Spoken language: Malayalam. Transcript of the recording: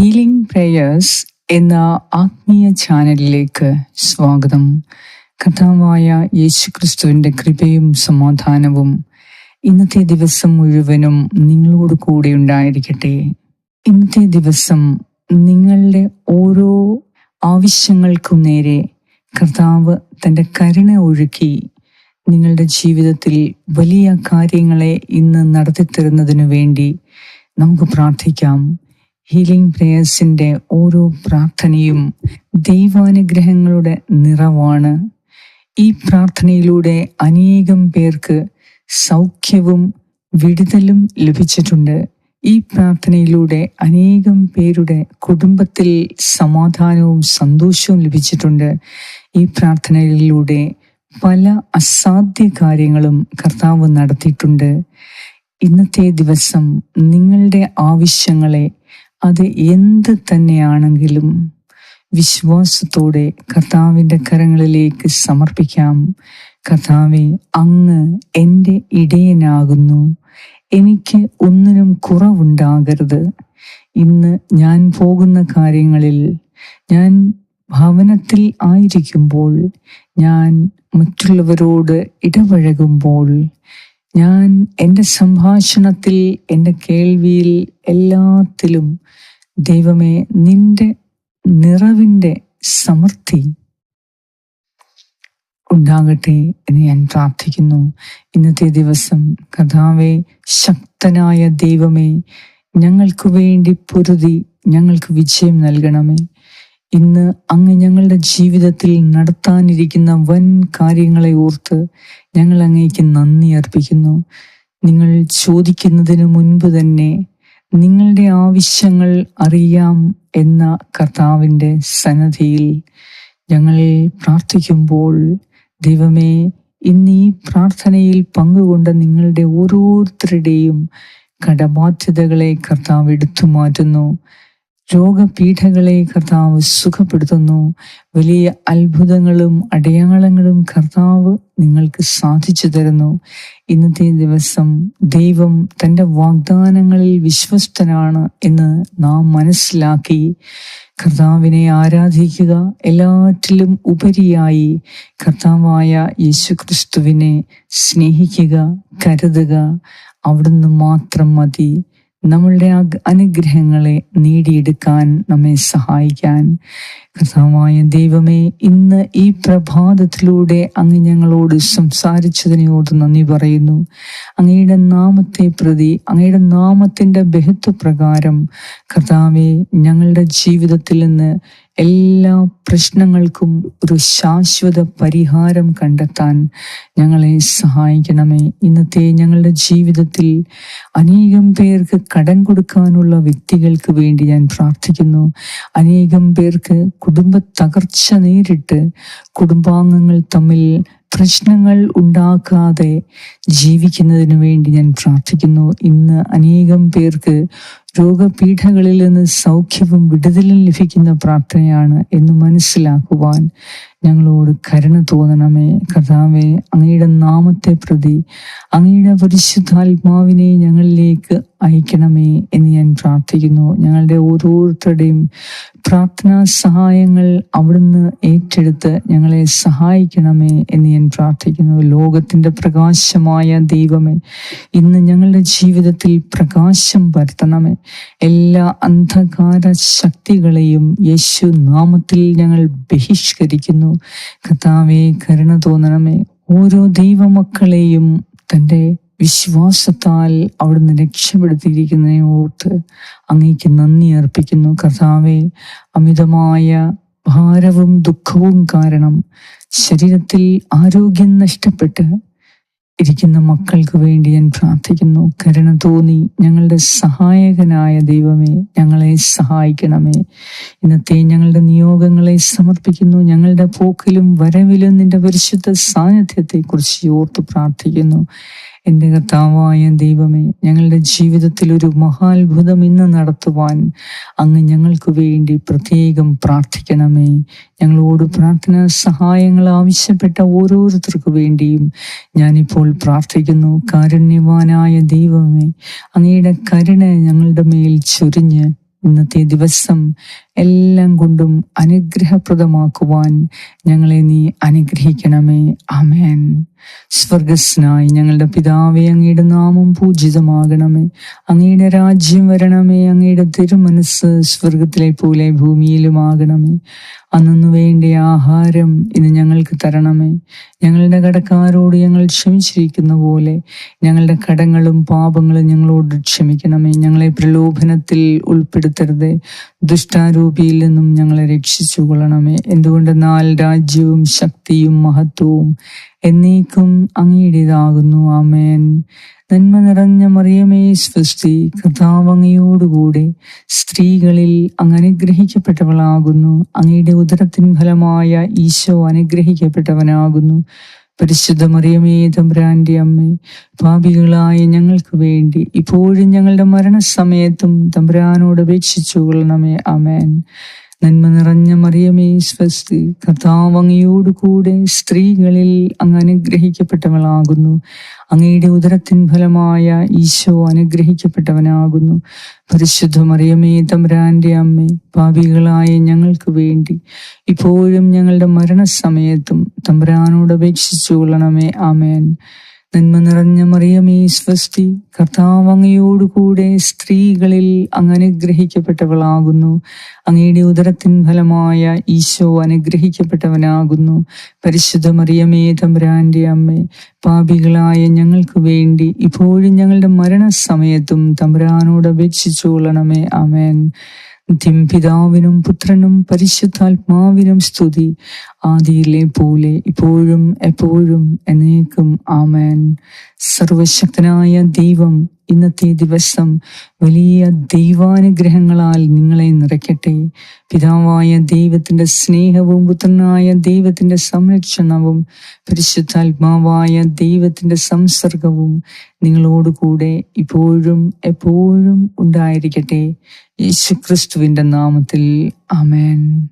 ഹീലിംഗ് പ്രേയേഴ്സ് എന്ന ആത്മീയ ചാനലിലേക്ക് സ്വാഗതം. കർത്താവായ യേശുക്രിസ്തുവിൻ്റെ കൃപയും സമാധാനവും ഇന്നത്തെ ദിവസം മുഴുവനും നിങ്ങളോട് കൂടെ ഉണ്ടായിരിക്കട്ടെ. ഇന്നത്തെ ദിവസം നിങ്ങളുടെ ഓരോ ആവശ്യങ്ങൾക്കും നേരെ കർത്താവ് തൻ്റെ കരുണ ഒഴുക്കി നിങ്ങളുടെ ജീവിതത്തിൽ വലിയ കാര്യങ്ങളെ ഇന്ന് നടത്തിത്തരുന്നതിനു വേണ്ടി നമുക്ക് പ്രാർത്ഥിക്കാം. ഹീലിംഗ് പ്രേയേഴ്സിൻ്റെ ഓരോ പ്രാർത്ഥനയും ദൈവാനുഗ്രഹങ്ങളുടെ നിറവാണ്. ഈ പ്രാർത്ഥനയിലൂടെ അനേകം പേർക്ക് സൗഖ്യവും വിടുതലും ലഭിച്ചിട്ടുണ്ട്. ഈ പ്രാർത്ഥനയിലൂടെ അനേകം പേരുടെ കുടുംബത്തിൽ സമാധാനവും സന്തോഷവും ലഭിച്ചിട്ടുണ്ട്. ഈ പ്രാർത്ഥനയിലൂടെ പല അസാധ്യ കാര്യങ്ങളും കർത്താവ് നടത്തിയിട്ടുണ്ട്. ഇന്നത്തെ ദിവസം നിങ്ങളുടെ ആവശ്യങ്ങളെ അത് എന്ത് തന്നെയാണെങ്കിലും വിശ്വാസത്തോടെ കർത്താവിൻ്റെ കരങ്ങളിലേക്ക് സമർപ്പിക്കാം. കർത്താവേ, അങ്ങ് എൻ്റെ ഇടയനാകുന്നു, എനിക്ക് ഒന്നിനും കുറവുണ്ടാകരുത്. ഇന്ന് ഞാൻ പോകുന്ന കാര്യങ്ങളിൽ, ഞാൻ ഭവനത്തിൽ ആയിരിക്കുമ്പോൾ, ഞാൻ മറ്റുള്ളവരോട് ഇടപഴകുമ്പോൾ, ഞാൻ എൻ്റെ സംഭാഷണത്തിൽ, എൻ്റെ കേൾവിയിൽ, എല്ലാത്തിലും ദൈവമേ നിന്റെ നിറവിൻ്റെ സമൃദ്ധി ഉണ്ടാകട്ടെ എന്ന് ഞാൻ പ്രാർത്ഥിക്കുന്നു. ഇന്നത്തെ ദിവസം കർത്താവേ, ശക്തനായ ദൈവമേ, ഞങ്ങൾക്ക് വേണ്ടി പൊരുതി ഞങ്ങൾക്ക് വിജയം നൽകണമേ. ഇന്ന് അങ്ങ് ഞങ്ങളുടെ ജീവിതത്തിൽ നടത്താനിരിക്കുന്ന വൻ കാര്യങ്ങളെ ഓർത്ത് ഞങ്ങൾ അങ്ങേക്ക് നന്ദി അർപ്പിക്കുന്നു. നിങ്ങൾ ചോദിക്കുന്നതിന് മുൻപ് തന്നെ നിങ്ങളുടെ ആവശ്യങ്ങൾ അറിയാം എന്ന കർത്താവിൻ്റെ സന്നിധിയിൽ ഞങ്ങൾ പ്രാർത്ഥിക്കുമ്പോൾ, ദൈവമേ, ഇന്ന് ഈ പ്രാർത്ഥനയിൽ പങ്കുകൊണ്ട നിങ്ങളുടെ ഓരോരുത്തരുടെയും കടബാധ്യതകളെ കർത്താവ് എടുത്തു മാറ്റുന്നു. രോഗപീഠകളെ കർത്താവ് സുഖപ്പെടുത്തുന്നു. വലിയ അത്ഭുതങ്ങളും അടയാളങ്ങളും കർത്താവ് നിങ്ങൾക്ക് സാധിച്ചു തരുന്നു. ഇന്നത്തെ ദിവസം ദൈവം തൻ്റെ വാഗ്ദാനങ്ങളിൽ വിശ്വസ്തനാണ് എന്ന് നാം മനസ്സിലാക്കി കർത്താവിനെ ആരാധിക്കുക. എല്ലാറ്റിലും ഉപരിയായി കർത്താവായ യേശുക്രിസ്തുവിനെ സ്നേഹിക്കുക, കരുതുക. അവിടുന്ന് മാത്രം മതി നമ്മളുടെ അനുഗ്രഹങ്ങളെ നേടിയെടുക്കാൻ, നമ്മെ സഹായിക്കാൻ. കർത്താവായ ദൈവമേ, ഇന്ന് ഈ പ്രഭാതത്തിലൂടെ അങ്ങ് ഞങ്ങളോട് സംസാരിച്ചതിനെ ഓർത്ത് നന്ദി പറയുന്നു. അങ്ങയുടെ നാമത്തെ പ്രതി, അങ്ങയുടെ നാമത്തിൻ്റെ ബഹുത്വപ്രകാരം കർത്താവെ, ഞങ്ങളുടെ ജീവിതത്തിൽ നിന്ന് എല്ലാ പ്രശ്നങ്ങൾക്കും ഒരു ശാശ്വത പരിഹാരം കണ്ടെത്താൻ ഞങ്ങളെ സഹായിക്കണമേ. ഇന്നത്തെ ഞങ്ങളുടെ ജീവിതത്തിൽ അനേകം പേർക്ക് കടം കൊടുക്കാനുള്ള വ്യക്തികൾക്ക് വേണ്ടി ഞാൻ പ്രാർത്ഥിക്കുന്നു. അനേകം പേർക്ക് കുടുംബ തകർച്ച നേരിട്ട് കുടുംബാംഗങ്ങൾ തമ്മിൽ പ്രശ്നങ്ങൾ ഉണ്ടാക്കാതെ ജീവിക്കുന്നതിന് വേണ്ടി ഞാൻ പ്രാർത്ഥിക്കുന്നു. ഇന്ന് അനേകം പേർക്ക് രോഗപീഠകളിൽ നിന്ന് സൗഖ്യവും വിടുതലും ലഭിക്കുന്ന പ്രാർത്ഥനയാണ് എന്ന് മനസ്സിലാക്കുവാൻ ഞങ്ങളോട് കരുണ തോന്നണമേ. കർത്താവേ, അങ്ങയുടെ നാമത്തെ പ്രതി അങ്ങയുടെ പരിശുദ്ധാത്മാവിനെ ഞങ്ങളിലേക്ക് അയക്കണമേ എന്ന് ഞാൻ പ്രാർത്ഥിക്കുന്നു. ഞങ്ങളുടെ ഓരോരുത്തരുടെയും പ്രാർത്ഥനാ സഹായങ്ങൾ അവിടുന്ന് ഏറ്റെടുത്ത് ഞങ്ങളെ സഹായിക്കണമേ എന്ന് ഞാൻ പ്രാർത്ഥിക്കുന്നു. ലോകത്തിൻ്റെ പ്രകാശമായ ദൈവമേ, ഇന്ന് ഞങ്ങളുടെ ജീവിതത്തിൽ പ്രകാശം പരത്തണമേ. എല്ലാ അന്ധകാര ശക്തികളെയും യേശു നാമത്തിൽ ഞങ്ങൾ ബഹിഷ്കരിക്കുന്നു. കർത്താവേ, കരുണ തോന്നണമേ. ഓരോ ദൈവമക്കളെയും തൻ്റെ വിശ്വാസത്താൽ അവിടുന്ന് രക്ഷപ്പെടുത്തിയിരിക്കുന്നതിനെ ഓർത്ത് അങ്ങേക്ക് നന്ദി അർപ്പിക്കുന്നു. കർത്താവേ, അമിതമായ ഭാരവും ദുഃഖവും കാരണം ശരീരത്തിൽ ആരോഗ്യം നഷ്ടപ്പെട്ട് ഇരിക്കുന്ന മക്കൾക്ക് വേണ്ടി ഞാൻ പ്രാർത്ഥിക്കുന്നു. കരുണ തോന്നി ഞങ്ങളുടെ സഹായകനായ ദൈവമേ, ഞങ്ങളെ സഹായിക്കണമേ. ഇന്നത്തെ ഞങ്ങളുടെ നിയോഗങ്ങളെ സമർപ്പിക്കുന്നു. ഞങ്ങളുടെ പോക്കിലും വരവിലും നിന്റെ പരിശുദ്ധ സാന്നിധ്യത്തെക്കുറിച്ച് ഓർത്ത് പ്രാർത്ഥിക്കുന്നു. എൻ്റെ കർത്താവായ ദൈവമേ, ഞങ്ങളുടെ ജീവിതത്തിൽ ഒരു മഹാത്ഭുതം ഇന്ന് നടത്തുവാൻ അങ്ങ് ഞങ്ങൾക്ക് വേണ്ടി പ്രത്യേകം പ്രാർത്ഥിക്കണമേ. ഞങ്ങളോട് പ്രാർത്ഥനാ സഹായങ്ങൾ ആവശ്യപ്പെട്ട ഓരോരുത്തർക്കു വേണ്ടിയും ഞാനിപ്പോൾ പ്രാർത്ഥിക്കുന്നു. കാരുണ്യവാനായ ദൈവമേ, അങ്ങയുടെ കരുണ ഞങ്ങളുടെ മേൽ ചൊരിഞ്ഞ് ഇന്നത്തെ ദിവസം എല്ലാം കൊണ്ടും അനുഗ്രഹപ്രദമാക്കുവാൻ ഞങ്ങളെ നീ അനുഗ്രഹിക്കണമേ. ആമേൻ. സ്വർഗസ്നായി ഞങ്ങളുടെ പിതാവേ, അങ്ങയുടെ നാമം പൂജിതമാകണമേ. അങ്ങയുടെ രാജ്യം വരണമേ. അങ്ങയുടെ തിരുമനസ് സ്വർഗത്തിലെ പോലെ ഭൂമിയിലുമാകണമേ. അന്നു വേണ്ട ആഹാരം ഇന്ന് ഞങ്ങൾക്ക് തരണമേ. ഞങ്ങളുടെ കടക്കാരോട് ഞങ്ങൾ ക്ഷമിച്ചിരിക്കുന്ന പോലെ ഞങ്ങളുടെ കടങ്ങളും പാപങ്ങളും ഞങ്ങളോട് ക്ഷമിക്കണമേ. ഞങ്ങളെ പ്രലോഭനത്തിൽ ഉൾപ്പെടുത്തരുതേ, ദുഷ്ടാരൂപിയിൽ നിന്നും ഞങ്ങളെ രക്ഷിച്ചു കൊള്ളണമേ. എന്തുകൊണ്ടെന്നാൽ രാജ്യവും ശക്തിയും മഹത്വവും എന്നേക്കും അങ്ങയുടേതാകുന്നു. ആമേൻ. നന്മ നിറഞ്ഞ മറിയമേ സ്വസ്തി, കർത്താവ് അങ്ങയോടുകൂടെ സ്ത്രീകളിൽ അങ്ങ് അനുഗ്രഹിക്കപ്പെട്ടവളാകുന്നു. അങ്ങയുടെ ഉദരത്തിൻ ഫലമായ ഈശോ അനുഗ്രഹിക്കപ്പെട്ടവനാകുന്നു. പരിശുദ്ധ മറിയമേ തമ്പുരാന്റെ അമ്മേ, പാപികളായ ഞങ്ങൾക്ക് വേണ്ടി ഇപ്പോഴും ഞങ്ങളുടെ മരണസമയത്തും തമ്പുരാനോട് അപേക്ഷിച്ചു കൊള്ളണമേ. ആമേൻ. നന്മ നിറഞ്ഞ മറിയമേ സ്വസ്തി, കർത്താവ് അങ്ങയോടുകൂടെ സ്ത്രീകളിൽ അങ്ങ് അനുഗ്രഹിക്കപ്പെട്ടവളാകുന്നു. അങ്ങയുടെ ഉദരത്തിൻ ഫലമായ ഈശോ അനുഗ്രഹിക്കപ്പെട്ടവനാകുന്നു. പരിശുദ്ധ മറിയമേ തമ്പുരാന്റെ അമ്മേ, പാപികളായ ഞങ്ങൾക്ക് വേണ്ടി ഇപ്പോഴും ഞങ്ങളുടെ മരണസമയത്തും തമ്പുരാനോട് അപേക്ഷിച്ചു കൊള്ളണമേ. ആമേൻ. നന്മ നിറഞ്ഞ മറിയമേ സ്വസ്തി, കർത്താവ് അങ്ങയോടുകൂടെ സ്ത്രീകളിൽ അങ്ങ് അനുഗ്രഹിക്കപ്പെട്ടവളാകുന്നു. അങ്ങയുടെ ഉദരത്തിൻ ഫലമായ ഈശോ അനുഗ്രഹിക്കപ്പെട്ടവനാകുന്നു. പരിശുദ്ധ മറിയമേ തമ്പുരാന്റെ അമ്മേ, പാപികളായ ഞങ്ങൾക്ക് വേണ്ടി ഇപ്പോഴും ഞങ്ങളുടെ മരണസമയത്തും തമ്പുരാനോട് അപേക്ഷിച്ചു കൊള്ളണമേ. ആമേൻ. നിത്യം പിതാവിനും പുത്രനും പരിശുദ്ധാത്മാവിനും സ്തുതി, ആദിയിലെ പോലെ ഇപ്പോഴും എപ്പോഴും എന്നേക്കും. ആമേൻ. സർവശക്തനായ ദൈവം ഇന്നത്തെ ദിവസം വലിയ ദൈവാനുഗ്രഹങ്ങളാൽ നിങ്ങളെ നിറയ്ക്കട്ടെ. പിതാവായ ദൈവത്തിന്റെ സ്നേഹവും പുത്രനായ ദൈവത്തിന്റെ സംരക്ഷണവും പരിശുദ്ധാത്മാവായ ദൈവത്തിന്റെ സംസർഗവും നിങ്ങളോടുകൂടെ ഇപ്പോഴും എപ്പോഴും ഉണ്ടായിരിക്കട്ടെ. യേശുക്രിസ്തുവിന്റെ നാമത്തിൽ. ആമേൻ.